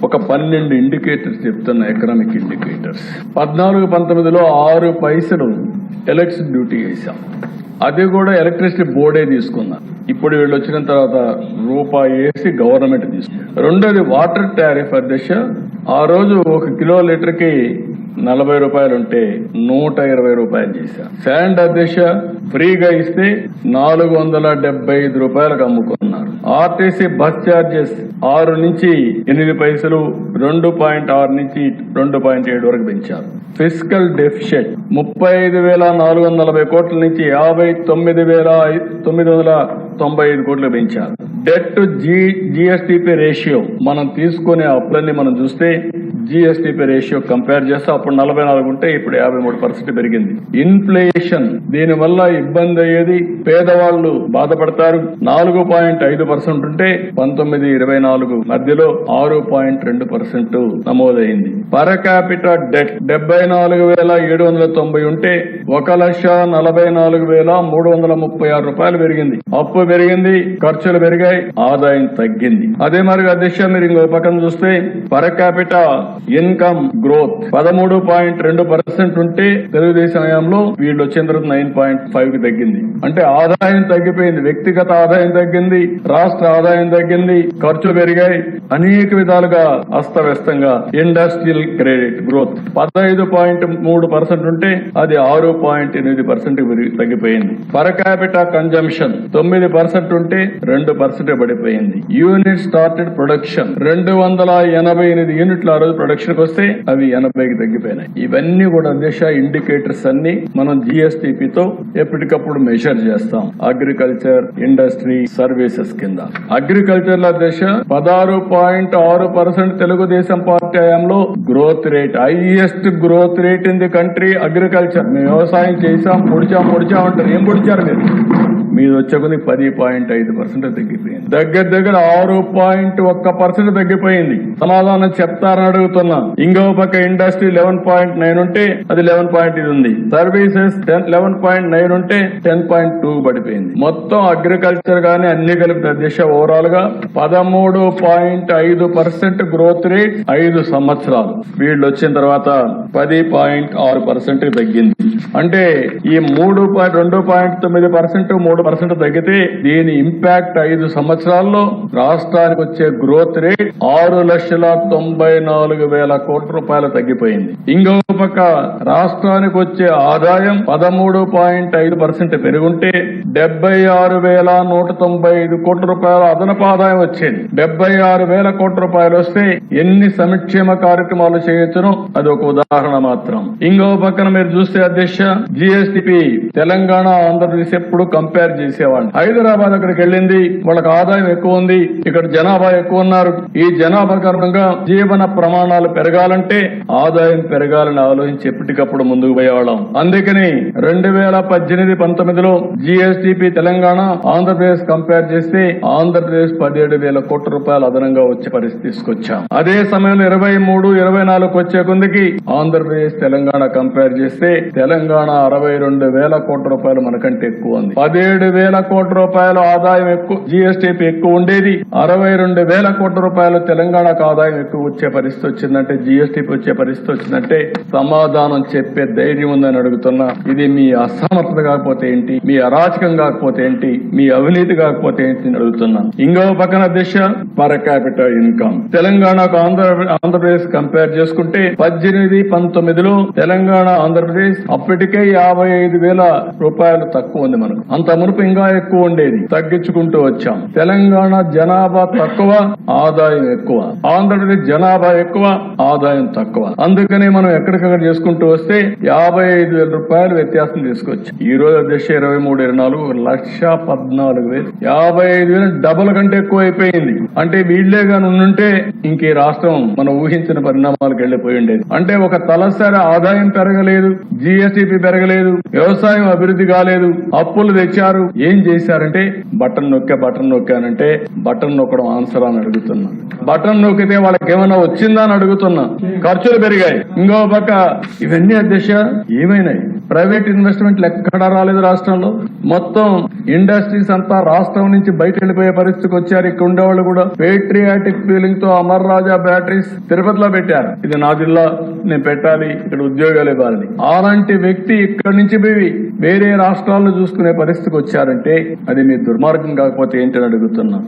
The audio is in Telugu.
ఒక 12 ఇండికేటర్స్ చెప్తున్నా, ఎకనామిక్ ఇండికేటర్స్. 14-19లో 6 పైసలు ఎలక్ట్రిసిటీ డ్యూటీ వేసాం, అది కూడా ఎలక్ట్రిసిటీ బోర్డే తీసుకున్నారు. ఇప్పుడు వీళ్ళు వచ్చిన తర్వాత రూపాయి వేసి గవర్నమెంట్ తీసుకుంది. రెండోది వాటర్ టారిఫ్ అధ్యక్ష, ఆ రోజు 1 కిలో లీటర్కి 40 రూపాయలు ఉంటే 120 రూపాయలు చేశారు. శాండ్ అధ్యక్ష ఫ్రీగా ఇస్తే 475 రూపాయలకు అమ్ముకున్నారు. ఆర్టీసీ బస్ ఛార్జెస్ 6 నుంచి 8 పైసలు, 2.6 నుంచి 2.7 వరకు పెంచారు. ఫిస్కల్ డెఫిషిట్ 35,440 కోట్ల నుంచి 59,995 కోట్లు పెంచారు. డెట్ టు జిఎస్టిపి రేషియో, మనం తీసుకునే అప్పులన్నీ మనం చూస్తే జిఎస్టిపి రేషియో కంపేర్ చేస్తే అప్పుడు 44 ఉంటే ఇప్పుడు 53% పెరిగింది. ఇన్ఫ్లేషన్, దీని వల్ల ఇబ్బంది అయ్యేది, పేదవాళ్లు బాధపడతారు. 4.5% ఉంటే 19-24 మధ్యలో 6.2% నమోదైంది. పర్ క్యాపిటల్ డెట్ 74,790 ఉంటే 1,44,336 రూపాయలు పెరిగింది. అప్పు పెరిగింది, ఖర్చులు పెరిగాయి, ఆదాయం తగ్గింది. అదే మరి అధ్యక్ష మీరు ఇంకో పక్కన చూస్తే పర్ క్యాపిటల్ ఇన్కమ్ గ్రోత్ 13.2% ఉంటే తెలుగుదేశం హయాంలో వీళ్ళు వచ్చిన తర్వాత 9.5 కి తగ్గింది. అంటే ఆదాయం తగ్గిపోయింది, వ్యక్తిగత ఆదాయం తగ్గింది, రాష్ట్ర ఆదాయం తగ్గింది, ఖర్చులు పెరిగాయి, అనేక విధాలుగా అస్తవ్యస్తంగా. ఇండస్ట్రియల్ క్రెడిట్ గ్రోత్ 15.3% ఉంటే అది 6.8% తగ్గిపోయింది. పర్ క్యాపిటల్ కన్జంప్షన్ 9% ఉంటే 2% పడిపోయింది. యూనిట్ స్టార్టెడ్ ప్రొడక్షన్ 288 యూనిట్లు ఆ రోజు ప్రొడక్షన్ వస్తే అవి 80కి తగ్గిపోయినాయి. ఇవన్నీ కూడా అధ్యక్ష ఇండికేటర్స్ అన్ని మనం జిఎస్టిపితో ఎప్పటికప్పుడు మెజర్ చేస్తాం. అగ్రికల్చర్, ఇండస్ట్రీ, సర్వీసెస్ కింద. అగ్రికల్చర్ లో అధ్యక్ష 16.6% తెలుగుదేశం పార్టీ హయాంలో growth rate, highest growth rate in the country agriculture. మేము వ్యవసాయం చేసాం, పొడిచాం అంటారు. ఏం పొడిచారు మీరు వచ్చే 10.5% తగ్గిపోయింది. దగ్గర 6.1% తగ్గిపోయింది. సమాధానం చెప్తారని అడుగుతున్నా. ఇంకో పక్క ఇండస్ట్రీ 11.9 ఉంటే అది 11 ఉంది. సర్వీసెస్ 11.9 ఉంటే 10.2 పడిపోయింది. మొత్తం అగ్రికల్చర్ గానీ అన్ని కలిపి అధ్యక్ష ఓవరాల్ గా 13.5% గ్రోత్ రేట్ 5 సంవత్సరాలు. వీళ్ళు వచ్చిన తర్వాత 10.6% తగ్గింది. అంటే ఈ 2.9% 3% తగ్గితే దీని ఇంపాక్ట్ 5 సంవత్సరాల్లో రాష్ట్రానికి వచ్చే గ్రోత్ రేట్ 6,94,000 కోట్ల రూపాయలు తగ్గిపోయింది. ఇంకో పక్క రాష్ట్రానికి వచ్చే ఆదాయం 13.5% పెరుగుంటే 76,195 కోట్ల రూపాయల అదనపు ఆదాయం వచ్చేది. 76,000 కోట్ల రూపాయలు వస్తే ఎన్ని సంక్షేమ కార్యక్రమాలు చేయొచ్చునో అది ఒక ఉదాహరణ మాత్రం. ఇంకో పక్కన మీరు చూస్తే అధ్యక్ష జిఎస్టిపి తెలంగాణ, ఆంధ్రప్రదేశ్ ఎప్పుడు కంపేర్ చేసేవాళ్ళు. హైదరాబాద్ అక్కడికి వెళ్ళింది, వాళ్ళకి ఆదాయం ఎక్కువ ఉంది, ఇక్కడ జనాభా ఎక్కువ ఉన్నారు. ఈ జనాభా కారణంగా జీవన ప్రమాణాలు పెరగాలంటే ఆదాయం పెరగాలని ఆలోచించి ఎప్పటికప్పుడు ముందుకు పోయేవాళ్ళం. అందుకని 2018-19లో జిఎస్టిపి తెలంగాణ, ఆంధ్రప్రదేశ్ కంపేర్ చేస్తే ఆంధ్రప్రదేశ్ 17,000 కోట్ల రూపాయలు అదనంగా వచ్చే పరిస్థితి తీసుకొచ్చాం. అదే సమయంలో 23-24 వచ్చే కొందికి ఆంధ్రప్రదేశ్ తెలంగాణ కంపేర్ చేస్తే తెలంగాణ 62,000 కోట్ల రూపాయలు మనకంటే ఎక్కువ ఉంది. 17,000 కోట్ల రూపాయలు ఆదాయం ఎక్కువ, జిఎస్టిపి ఎక్కువ ఉండేది. 62,000 కోట్ల రూపాయలు తెలంగాణకు ఆదాయం ఎక్కువ వచ్చే పరిస్థితి వచ్చిందంటే, జిఎస్టిపి వచ్చే పరిస్థితి వచ్చిందంటే సమాధానం చెప్పే ధైర్యం ఉందని అడుగుతున్నా. ఇది మీ అసమర్థత కాకపోతే ఏంటి, మీ అరాచకం కాకపోతే ఏంటి, మీ అవినీతి కాకపోతే ఏంటి అని అడుగుతున్నా. ఇంకో పక్కన దిశ పర్ క్యాపిటల్ ఇన్కమ్ తెలంగాణకు ఆంధ్రప్రదేశ్ కంపేర్ చేసుకుంటే 18-19లో తెలంగాణ, ఆంధ్రప్రదేశ్ అప్పటికే 55,000 రూపాయలు తక్కువ ఉంది మనకు. అంత మునుపు ఇంకా ఎక్కువ ఉండేది, తగ్గించుకుంటూ వచ్చాం. తెలంగాణ జనాభా తక్కువ, ఆదాయం ఎక్కువ. ఆంధ్రప్రదేశ్ జనాభా ఎక్కువ, ఆదాయం తక్కువ. అందుకనే మనం ఎక్కడికక్కడ చేసుకుంటూ వస్తే 55,000 రూపాయలు వ్యత్యాసం తీసుకొచ్చాం. ఈ రోజు అధ్యక్ష 23-24 1,14,000, 55,000 డబుల్ కంటే ఎక్కువ అయిపోయింది. అంటే వీళ్లే గాని ఉంటే ఇంక ఈ రాష్ట్రం మనం ఊహించిన పరిణామాలకు వెళ్లిపోయి ఉండేది. అంటే ఒక తలసరి ఆదాయం పెరగలేదు, జిఎస్టిపి పెరగలేదు, వ్యవసాయం అభివృద్ధి కాలేదు, అప్పులు తెచ్చారు. ఏం చేశారంటే బటన్ నొక్కానంటే బటన్ నొక్కడం ఆన్సర్ అని అడుగుతున్నా. బటన్ నొక్కితే వాళ్ళకి ఏమైనా వచ్చిందా అని అడుగుతున్నా. ఖర్చులు పెరిగాయి. ఇంకో పక్క ఇవన్నీ అధ్యక్ష ఏమైనాయి? ప్రైవేట్ ఇన్వెస్ట్మెంట్లు ఎక్కడా రాలేదు రాష్ట్రంలో. మొత్తం ఇండస్ట్రీస్ అంతా రాష్ట్రం నుంచి బయట వెళ్ళిపోయే పరిస్థితికి వచ్చారు. ఇక్కడ ఉండేవాళ్ళు కూడా పేట్రియాటిక్ ఫీలింగ్ తో అమర్ రాజా బ్యాటరీస్ తిరుపతిలో పెట్టారు. ఇది నా జిల్లా, నేను పెట్టాలి, ఇక్కడ ఉద్యోగాలు ఇవ్వాలని. అలాంటి వ్యక్తి ఇక్కడి నుంచి పోయి వేరే రాష్ట్రాల్లో చూసుకునే పరిస్థితికి వచ్చారంటే అది మీ దుర్మార్గం కాకపోతే ఏంటని అడుగుతున్నా.